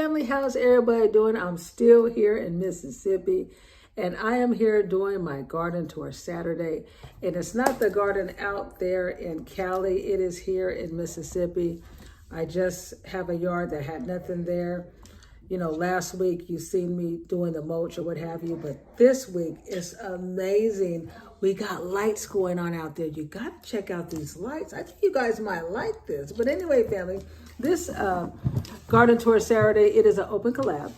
family, how's everybody doing? I'm still here in Mississippi, and I am here doing my garden tour Saturday. And it's not the garden out there in Cali, it is here in Mississippi. I just have a yard that had nothing there. You know, last week you seen me doing the mulch or what have you, but this week is amazing. We got lights going on out there. You gotta check out these lights. I think you guys might like this. But anyway, family, this garden tour Saturday, it is an open collab.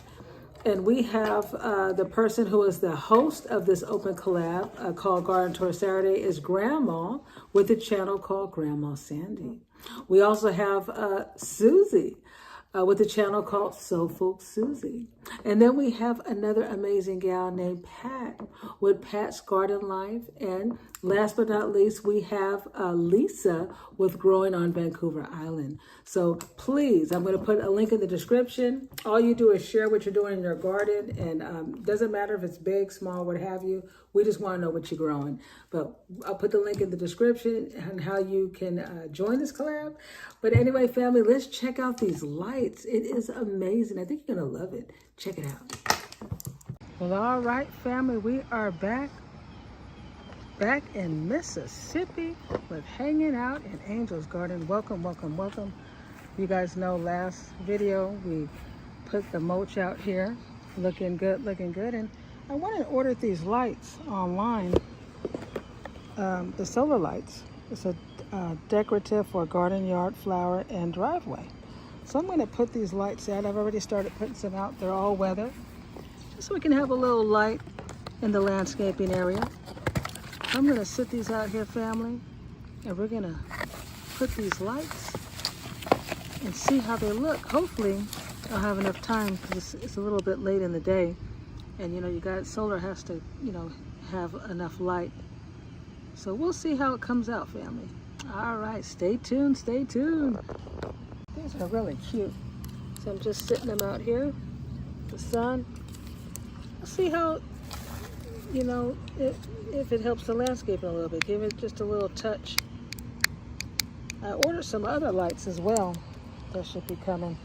And we have the person who is the host of this open collab called Garden Tour Saturday is Grandma with a channel called Grandma Sandy. We also have Susie with a channel called Soulful Susie. And then we have another amazing gal named Pat with Pat's Garden Life. And last but not least, we have Lisa with Growing on Vancouver Island. So please, I'm going to put a link in the description. All you do is share what you're doing in your garden. And doesn't matter if it's big, small, what have you. We just want to know what you're growing. But I'll put the link in the description and how you can join this collab. But anyway, family, let's check out these lights. It is amazing. I think you're going to love it. Check it out. Well, all right, family, we are back in Mississippi with hanging out in Angel's Garden. Welcome, welcome, welcome. You guys know last video we put the mulch out here. Looking good, looking good. And I went and ordered these lights online, the solar lights. It's a decorative for garden, yard, flower, and driveway. So I'm going to put these lights out. I've already started putting some out. They're all weather, just so we can have a little light in the landscaping area. I'm going to sit these out here, family, and we're going to put these lights and see how they look. Hopefully, I'll have enough time because it's a little bit late in the day. And, you know, you got solar has to, you know, have enough light. So we'll see how it comes out, family. All right, stay tuned, stay tuned. These are really cute. So I'm just sitting them out here, the sun. We'll see how, you know, if it helps the landscape a little bit. Give it just a little touch. I ordered some other lights as well that should be coming.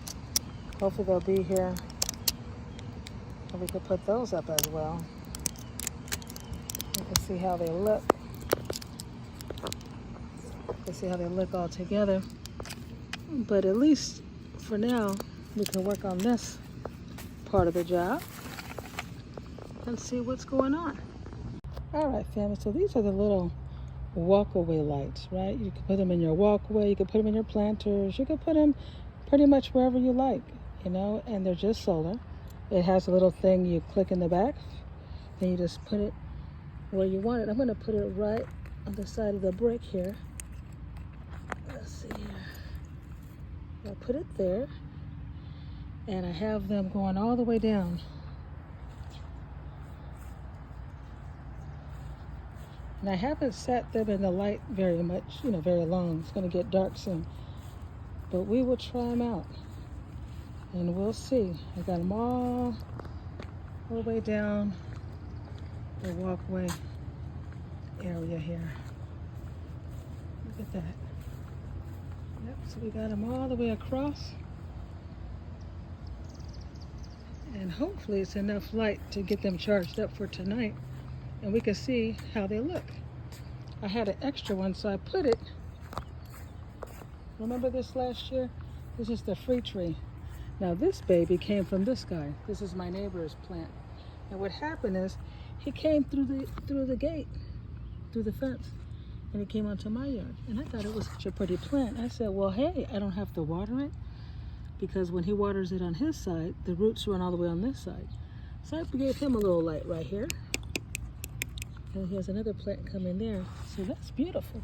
Hopefully they'll be here. And we could put those up as well. You can see how they look. You can see how they look all together. But at least for now, we can work on this part of the job and see what's going on. All right, family, so these are the little walkaway lights, right? You can put them in your walkway, you can put them in your planters, you can put them pretty much wherever you like, you know, and they're just solar. It has a little thing you click in the back, and you just put it where you want it. I'm going to put it right on the side of the brick here. Let's see here. I'll put it there, and I have them going all the way down. And I haven't set them in the light very much, you know, very long. It's going to get dark soon. But we will try them out, and we'll see. I got them all the way down the walkway area here. Look at that. Yep, so we got them all the way across. And hopefully it's enough light to get them charged up for tonight. And we can see how they look. I had an extra one, so I put it. Remember this last year? This is the free tree. Now this baby came from this guy. This is my neighbor's plant. And what happened is he came through the gate, through the fence. And he came onto my yard, and I thought it was such a pretty plant. I said, well, hey, I don't have to water it, because when he waters it on his side, the roots run all the way on this side. So I gave him a little light right here. And he has another plant coming there. So that's beautiful.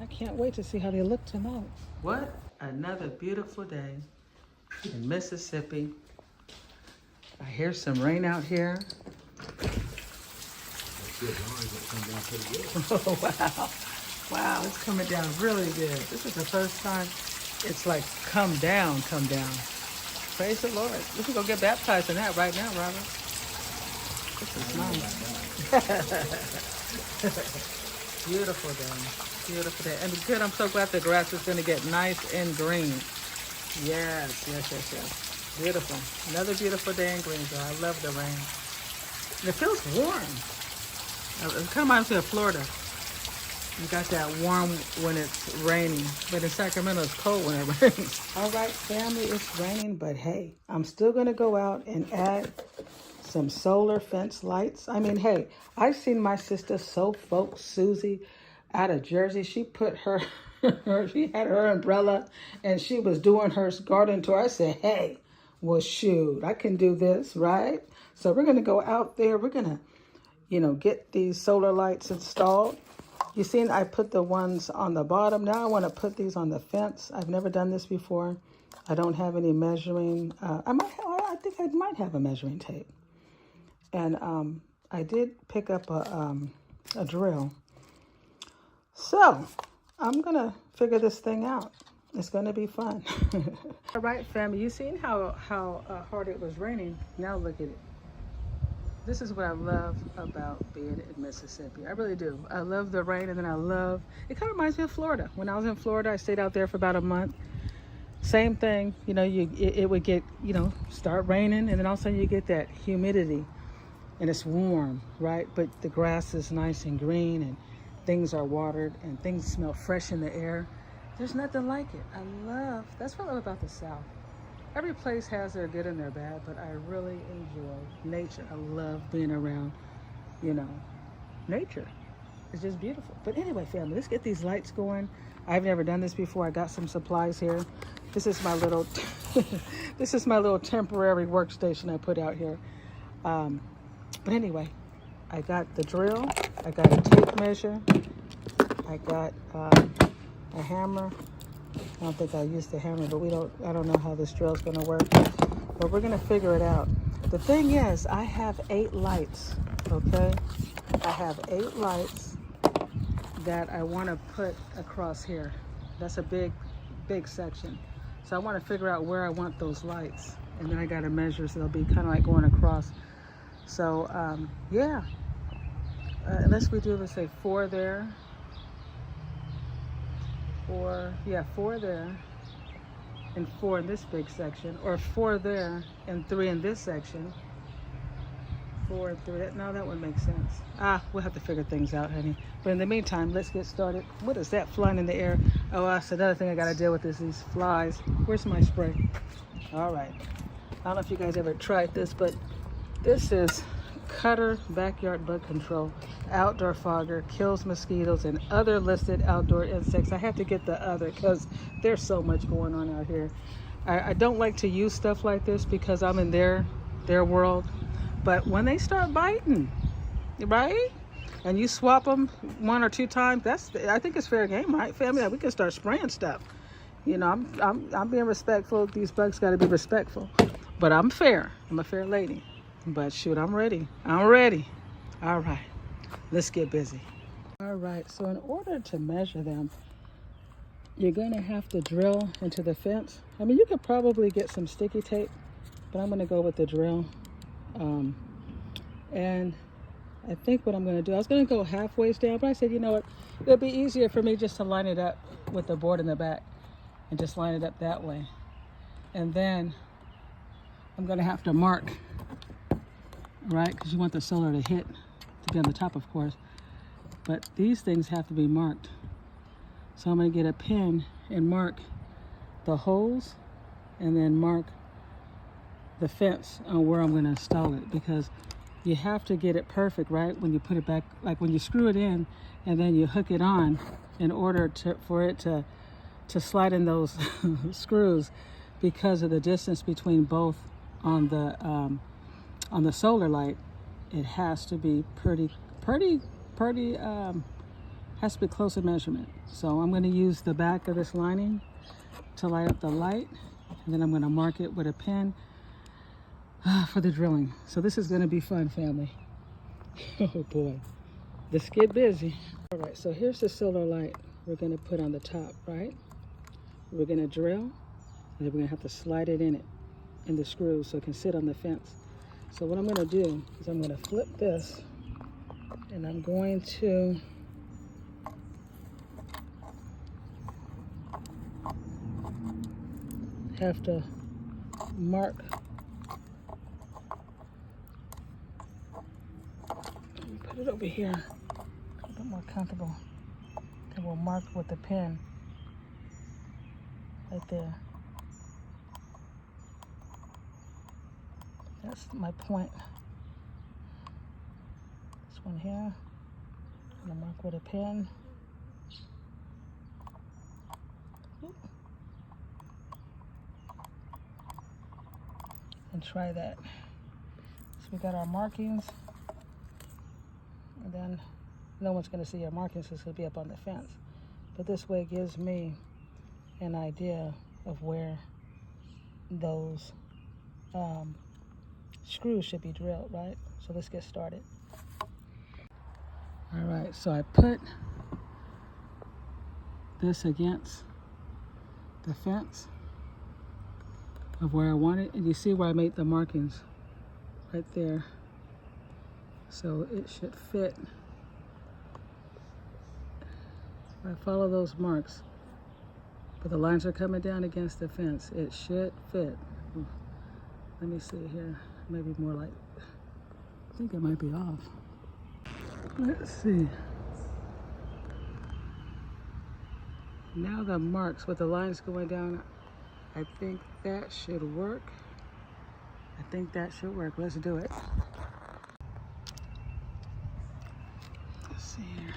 I can't wait to see how they look tonight. What another beautiful day in Mississippi. I hear some rain out here. Oh, wow. Wow, it's coming down really good. This is the first time it's like come down, come down. Praise the Lord. We can go get baptized in that right now, Robert. This is nice. Beautiful day. Beautiful day. And good, I'm so glad the grass is going to get nice and green. Yes, yes, yes, yes. Beautiful. Another beautiful day in Greenville. I love the rain. And it feels warm. It kind of reminds me of Florida. You got that warm when it's raining, but in Sacramento it's cold when it rains. All right, family, it's raining, but hey, I'm still gonna go out and add some solar fence lights. I mean, hey, I've seen my sister Susie out of Jersey. She put her, she had her umbrella and she was doing her garden tour. I said, hey, well, shoot, I can do this, right? So we're gonna go out there. We're gonna, get these solar lights installed. You seen I put the ones on the bottom. Now I want to put these on the fence. I've never done this before. I don't have any measuring. I think I might have a measuring tape. And I did pick up a drill. So I'm going to figure this thing out. It's going to be fun. All right, family. You seen how hard it was raining? Now look at it. This is what I love about being in Mississippi. I really do. I love the rain, and then it kind of reminds me of Florida. When I was in Florida, I stayed out there for about a month. Same thing, it would get, start raining, and then all of a sudden you get that humidity, and it's warm, right? But the grass is nice and green, and things are watered, and things smell fresh in the air. There's nothing like it. That's what I love about the South. Every place has their good and their bad, but I really enjoy nature. I love being around, nature. It's just beautiful. But anyway, family, let's get these lights going. I've never done this before. I got some supplies here. This is my little, temporary workstation I put out here. But anyway, I got the drill. I got a tape measure. I got a hammer. I don't think I'll use the hammer, but I don't know how this drill is going to work, but we're going to figure it out. The thing is, I have 8 lights, okay? I have 8 lights that I want to put across here. That's a big section. So I want to figure out where I want those lights. And then I got to measure, so they'll be kind of like going across. So, yeah. Unless we do, let's say 4 there. 4 there, and 4 in this big section, or 4 there and 3 in this section. 4 and 3. No, that would make sense. We'll have to figure things out, honey. But in the meantime, let's get started. What is that flying in the air? Oh, that's another thing I got to deal with is these flies. Where's my spray? All right. I don't know if you guys ever tried this, but this is Cutter Backyard Bug Control. Outdoor fogger, kills mosquitoes and other listed outdoor insects. I have to get the other because there's so much going on out here. I don't like to use stuff like this because I'm in their world. But when they start biting, right? And you swap them 1 or 2 times, I think it's fair game, right, family? We can start spraying stuff. I'm being respectful. These bugs got to be respectful. But I'm fair. I'm a fair lady. But shoot, I'm ready. All right. Let's get busy. All right, so in order to measure them, you're going to have to drill into the fence. I mean, you could probably get some sticky tape, but I'm going to go with the drill. And I think what I'm going to do, I was going to go halfway down, but I said, you know what, it'll be easier for me just to line it up with the board in the back and just line it up that way. And then I'm going to have to mark, right, because you want the solar to hit, to be on the top, of course, but these things have to be marked. So I'm going to get a pen and mark the holes and then mark the fence on where I'm going to install it, because you have to get it perfect, right, when you put it back, like when you screw it in and then you hook it on, in order for it to slide in those screws, because of the distance between both on the solar light. It has to be has to be close in measurement. So I'm going to use the back of this lining to light up the light, and then I'm going to mark it with a pen for the drilling. So this is going to be fun, family. Oh boy, let's get busy. All right, so here's the solar light we're going to put on the top, right? We're going to drill, and then we're going to have to slide it in the screws so it can sit on the fence. So what I'm going to do is I'm going to flip this, and I'm going to have to mark. Put it over here, a bit more comfortable. Then we'll mark with the pen right there. That's my point. This one here, I'm gonna mark with a pen. And try that. So we got our markings, and then no one's going to see our markings because it'll be up on the fence. But this way it gives me an idea of where those screws should be drilled, right? So let's get started. All right, so I put this against the fence of where I want it, and you see where I made the markings right there. So it should fit. If I follow those marks, but the lines are coming down against the fence, it should fit. Let me see here, maybe more like, I think it might be off. Let's see. Now the marks with the lines going down, I think that should work. I think that should work. Let's do it. Let's see here.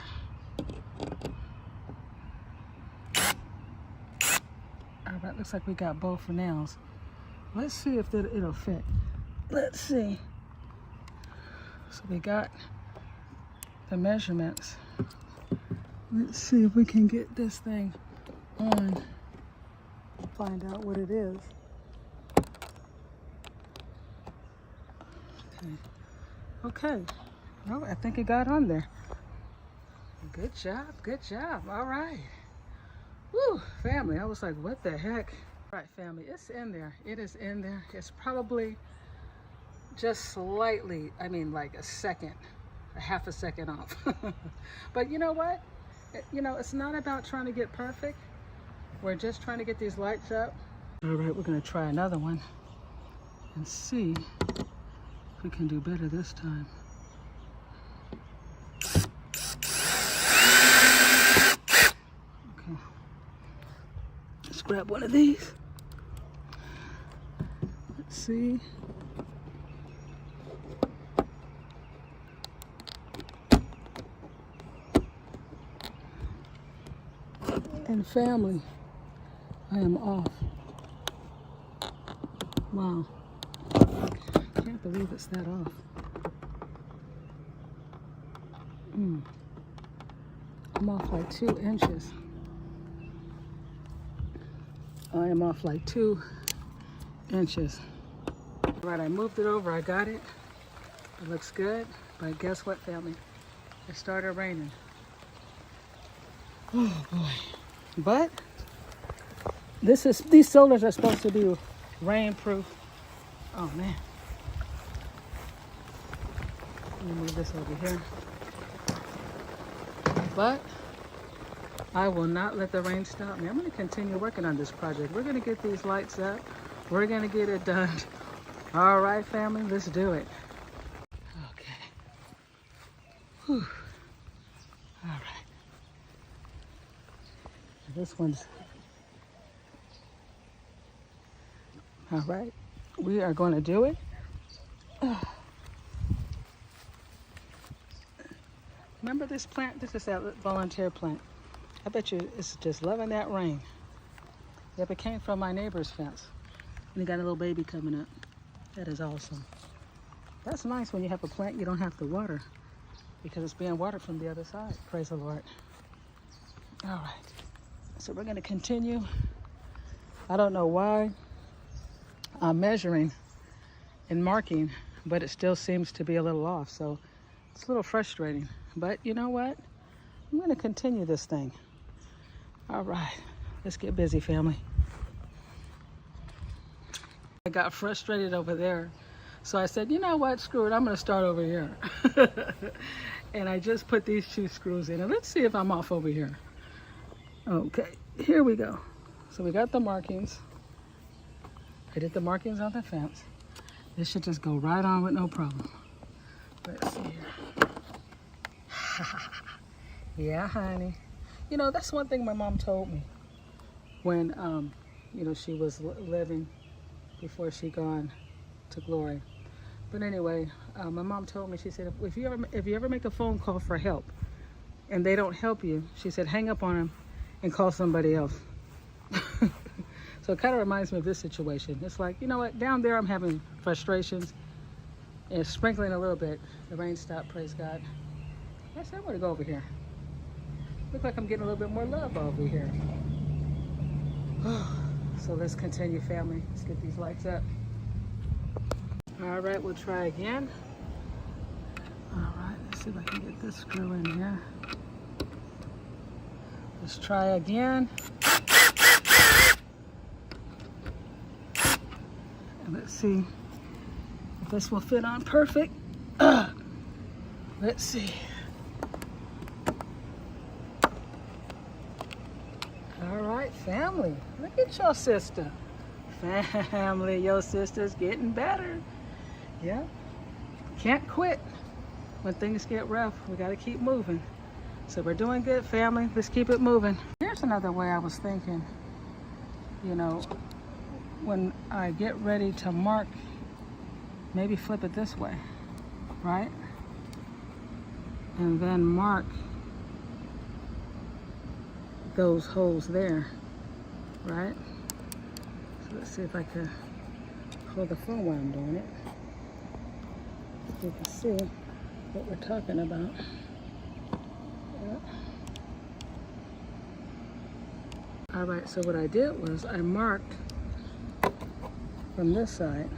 All right, looks like we got both nails. Let's see if it'll fit. Let's see. So we got the measurements. Let's see if we can get this thing on. Find out what it is. Okay. Oh, I think it got on there. Good job, good job. All right. Woo, family, I was like, what the heck? All right, family, it's in there. It is in there. It's probably just slightly, I mean like a second, a half a second off. But you know what? You know, it's not about trying to get perfect. We're just trying to get these lights up. All right, we're gonna try another one and see if we can do better this time. Okay, let's grab one of these. Let's see. And family, I am off. Wow. I can't believe it's that off. I'm off like 2 inches. I am off like 2 inches. All right, I moved it over. I got it. It looks good. But guess what, family? It started raining. Oh, boy. But these solars are supposed to be rain-proof. Oh man. Let me move this over here. But I will not let the rain stop me. I'm going to continue working on this project. We're going to get these lights up. We're going to get it done. All right, family, let's do it. Okay. Whew. All right. This one's all right. We are going to do it. Remember this plant? This is that volunteer plant. I bet you it's just loving that rain. Yep, it came from my neighbor's fence. And he got a little baby coming up. That is awesome. That's nice when you have a plant you don't have to water because it's being watered from the other side. Praise the Lord. All right. So we're going to continue. I don't know why I'm measuring and marking, but it still seems to be a little off. So it's a little frustrating. But you know what? I'm going to continue this thing. All right. Let's get busy, family. I got frustrated over there. So I said, you know what? Screw it. I'm going to start over here. And I just put these 2 screws in. And let's see if I'm off over here. Okay, here we go. So we got the markings. I did the markings on the fence. This should just go right on with no problem. Let's see here. Yeah, honey. You know, that's one thing my mom told me when, you know, she was living before she gone to glory. But anyway, my mom told me, she said, if you ever make a phone call for help and they don't help you, she said, hang up on them and call somebody else. So it kind of reminds me of this situation. It's like, you know what, down there I'm having frustrations and it's sprinkling a little bit. The rain stopped, praise God. I said, I want to go over here. Look like I'm getting a little bit more love over here. So let's continue, family. Let's get these lights up. All right, we'll try again. All right, let's see if I can get this screw in here. Let's try again. And let's see if this will fit on perfect. Let's see. All right, family, look at your sister. Family, your sister's getting better. Yeah, can't quit. When things get rough, we gotta keep moving. So we're doing good, family. Let's keep it moving. Here's another way I was thinking. You know, when I get ready to mark, maybe flip it this way, right? And then mark those holes there, right? So let's see if I can hold the phone while I'm doing it. You can see what we're talking about. Yeah. All right, so what I did was I marked from this side.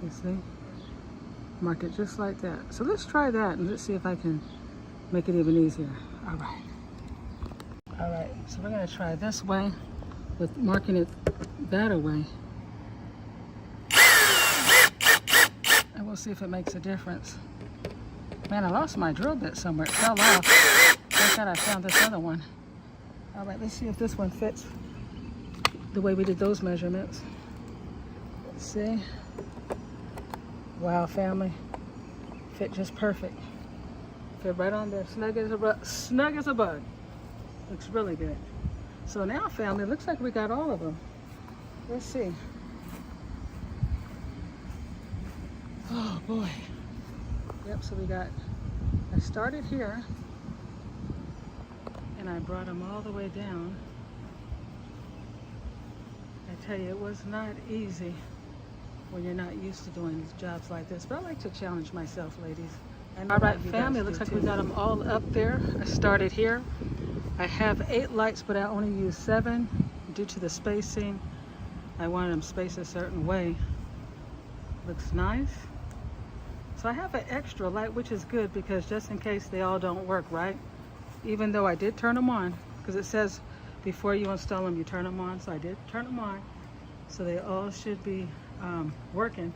You see? Mark it just like that. So let's try that and let's see if I can make it even easier. All right. All right, so we're gonna try this way with marking it that way. And we'll see if it makes a difference. Man, I lost my drill bit somewhere. It fell off. Thank God I found this other one. All right, let's see if this one fits the way we did those measurements. Let's see. Wow, family. Fit just perfect. Fit right on there. Snug as a bug. Looks really good. So now, family, looks like we got all of them. Let's see. Oh, boy. Yep, so we got, I started here, and I brought them all the way down. I tell you, it was not easy when you're not used to doing jobs like this, but I like to challenge myself, ladies. All right, family, it looks like we got them all up there. I started here. I have 8 lights, but I only use 7 due to the spacing. I wanted them spaced a certain way. Looks nice. So I have an extra light, which is good because just in case they all don't work, right? Even though I did turn them on, because it says before you install them, you turn them on. So I did turn them on. So they all should be working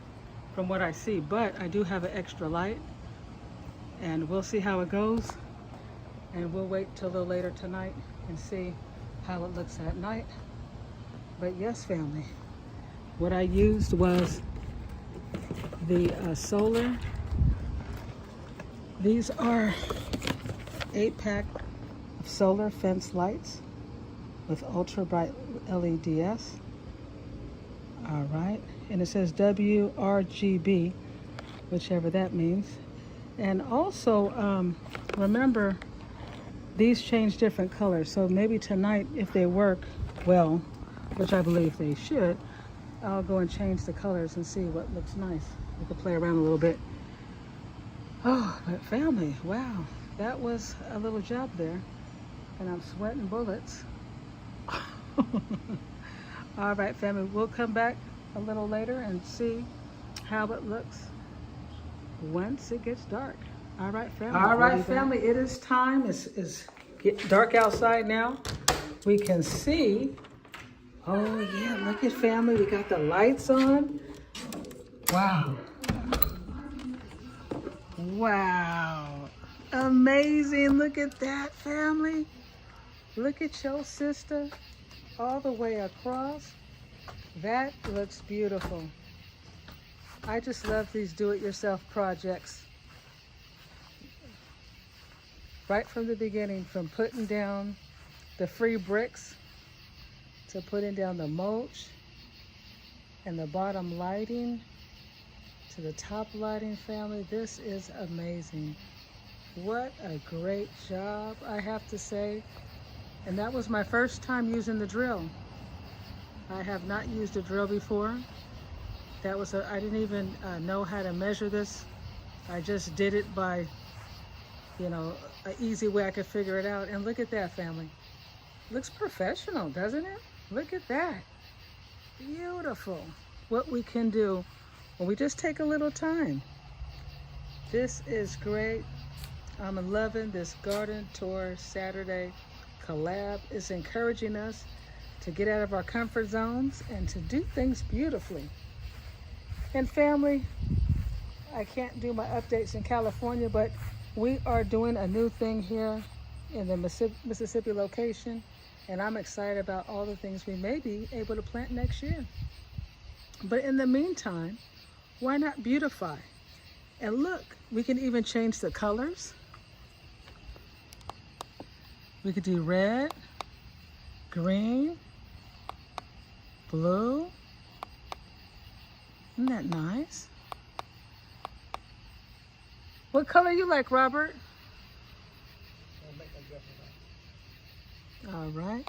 from what I see. But I do have an extra light, and we'll see how it goes. And we'll wait till a little later tonight and see how it looks at night. But yes, family, what I used was the solar. These are 8-pack of solar fence lights with ultra bright LEDs. All right, and it says WRGB, whichever that means. And also remember, these change different colors, so maybe tonight, if they work well, which I believe they should, I'll go and change the colors and see what looks nice. We could play around a little bit. Oh, but family, wow, that was a little job there, and I'm sweating bullets. All right, family, we'll come back a little later and see how it looks once it gets dark. All right, family. All right, family, it is time. It's getting dark outside now. We can see. Oh, yeah, look at family. We got the lights on. Wow. Wow. Amazing. Look at that, family. Look at your sister. all the way across. That looks beautiful. I just love these do-it-yourself projects. Right from the beginning, from putting down the free bricks to putting down the mulch and the bottom lighting to the top lighting, family. This is amazing. What a great job, I have to say. And that was my first time using the drill. I have not used a drill before. I didn't even know how to measure this. I just did it by, you know, an easy way I could figure it out. And look at that, family. Looks professional, doesn't it? Look at that. Beautiful. What we can do when we just take a little time. This is great. I'm loving this garden tour Saturday collab. It's encouraging us to get out of our comfort zones and to do things beautifully. And family, I can't do my updates in California, but we are doing a new thing here in the Mississippi location, and I'm excited about all the things we may be able to plant next year. But in the meantime, why not beautify? And look, we can even change the colors. We could do red, green, blue. Isn't that nice? What color you like, Robert? All right.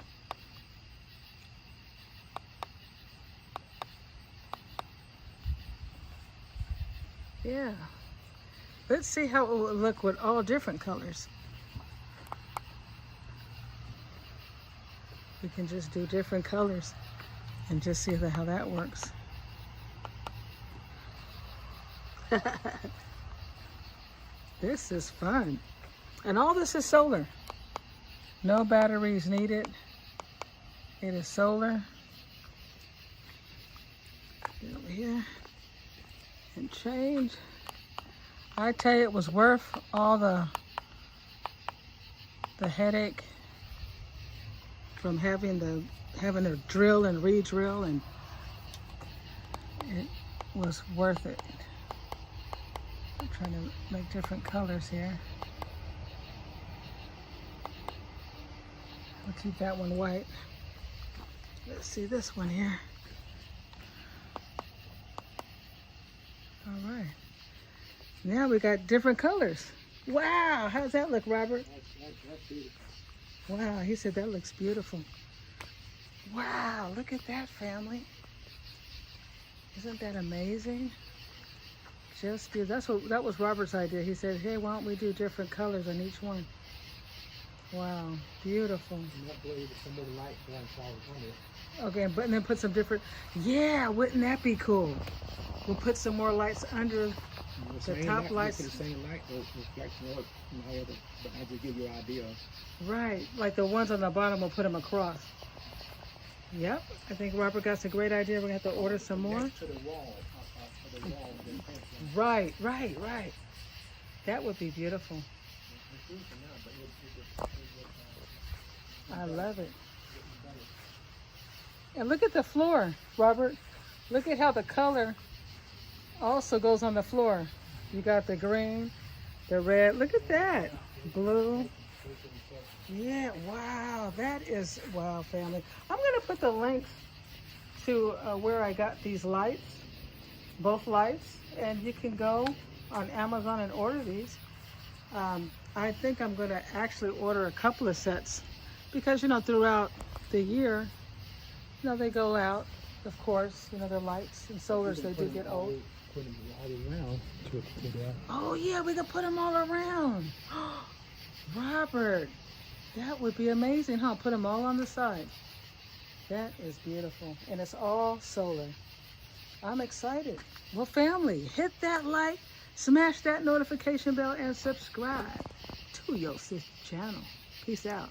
Yeah. Let's see how it will look with all different colors. We can just do different colors and just see how that works. This is fun. And all this is solar. No batteries needed. It is solar. Get over here and change. I tell you, it was worth all the headache from having to drill and re-drill, and it was worth it. I'm trying to make different colors here. I'll keep that one white. Let's see this one here. All right. Now we got different colors. Wow, how's that look, Robert? That's beautiful. Wow, he said that looks beautiful. Wow, look at that, family. Isn't that amazing? Just beautiful. That was Robert's idea. He said, hey, why don't we do different colors on each one? Wow, beautiful. Okay, but then put some different, yeah, wouldn't that be cool? We'll put some more lights under the top lights. The same light, reflects more, but I just give you an idea. Right, like the ones on the bottom, we'll put them across. Yep, I think Robert got a great idea. We're going to have to order some more. Next to the wall. Right. That would be beautiful. I love it. And look at the floor, Robert. Look at how the color also goes on the floor. You got the green, the red. Look at that. Blue. Yeah, wow. That is, wow, family. I'm going to put the links to where I got these lights, both lights, and you can go on Amazon and order these. I think I'm going to actually order a couple of sets because, you know, throughout the year, you know, they go out, of course, you know, the lights and solars, they do get old. Put them all around to oh, yeah, we can put them all around. Robert, that would be amazing, huh? Put them all on the side. That is beautiful, and it's all solar. I'm excited. Well, family, hit that like, smash that notification bell, and subscribe to your sister channel. Peace out.